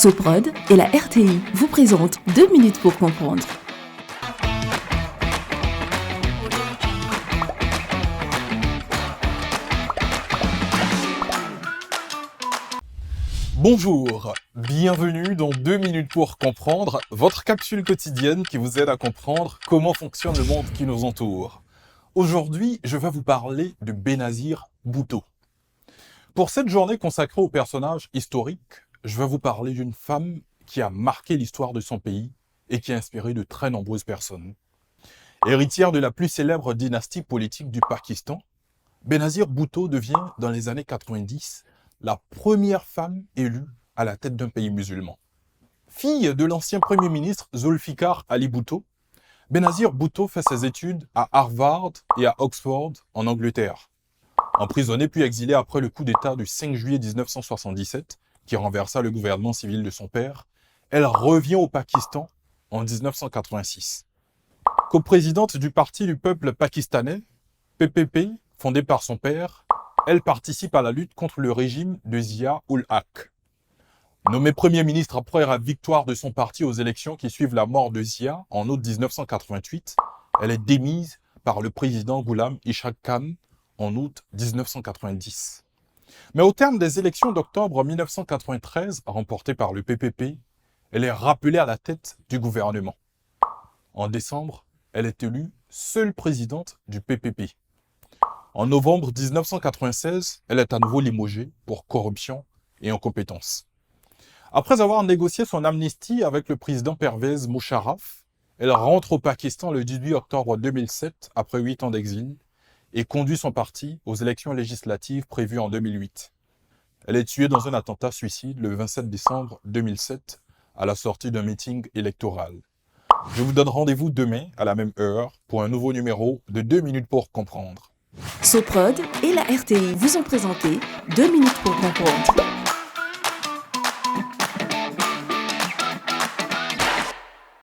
Soprod et la RTI vous présentent 2 minutes pour comprendre. Bonjour, bienvenue dans 2 minutes pour comprendre, votre capsule quotidienne qui vous aide à comprendre comment fonctionne le monde qui nous entoure. Aujourd'hui, je vais vous parler de Benazir Bhutto. Pour cette journée consacrée aux personnages historiques, je vais vous parler d'une femme qui a marqué l'histoire de son pays et qui a inspiré de très nombreuses personnes. Héritière de la plus célèbre dynastie politique du Pakistan, Benazir Bhutto devient, dans les années 90, la première femme élue à la tête d'un pays musulman. Fille de l'ancien Premier ministre Zulfikar Ali Bhutto, Benazir Bhutto fait ses études à Harvard et à Oxford, en Angleterre. Emprisonnée puis exilée après le coup d'État du 5 juillet 1977, qui renversa le gouvernement civil de son père, elle revient au Pakistan en 1986. Coprésidente du Parti du peuple pakistanais, PPP, fondé par son père, elle participe à la lutte contre le régime de Zia-ul-Haq. Nommée Premier ministre après la victoire de son parti aux élections qui suivent la mort de Zia en août 1988, elle est démise par le président Ghulam Ishaq Khan en août 1990. Mais au terme des élections d'octobre 1993, remportées par le PPP, elle est rappelée à la tête du gouvernement. En décembre, elle est élue seule présidente du PPP. En novembre 1996, elle est à nouveau limogée pour corruption et incompétence. Après avoir négocié son amnistie avec le président Pervez Musharraf, elle rentre au Pakistan le 18 octobre 2007, après 8 ans d'exil, et conduit son parti aux élections législatives prévues en 2008. Elle est tuée dans un attentat suicide le 27 décembre 2007, à la sortie d'un meeting électoral. Je vous donne rendez-vous demain à la même heure pour un nouveau numéro de 2 minutes pour comprendre. Soprod et la RTI vous ont présenté 2 minutes pour comprendre.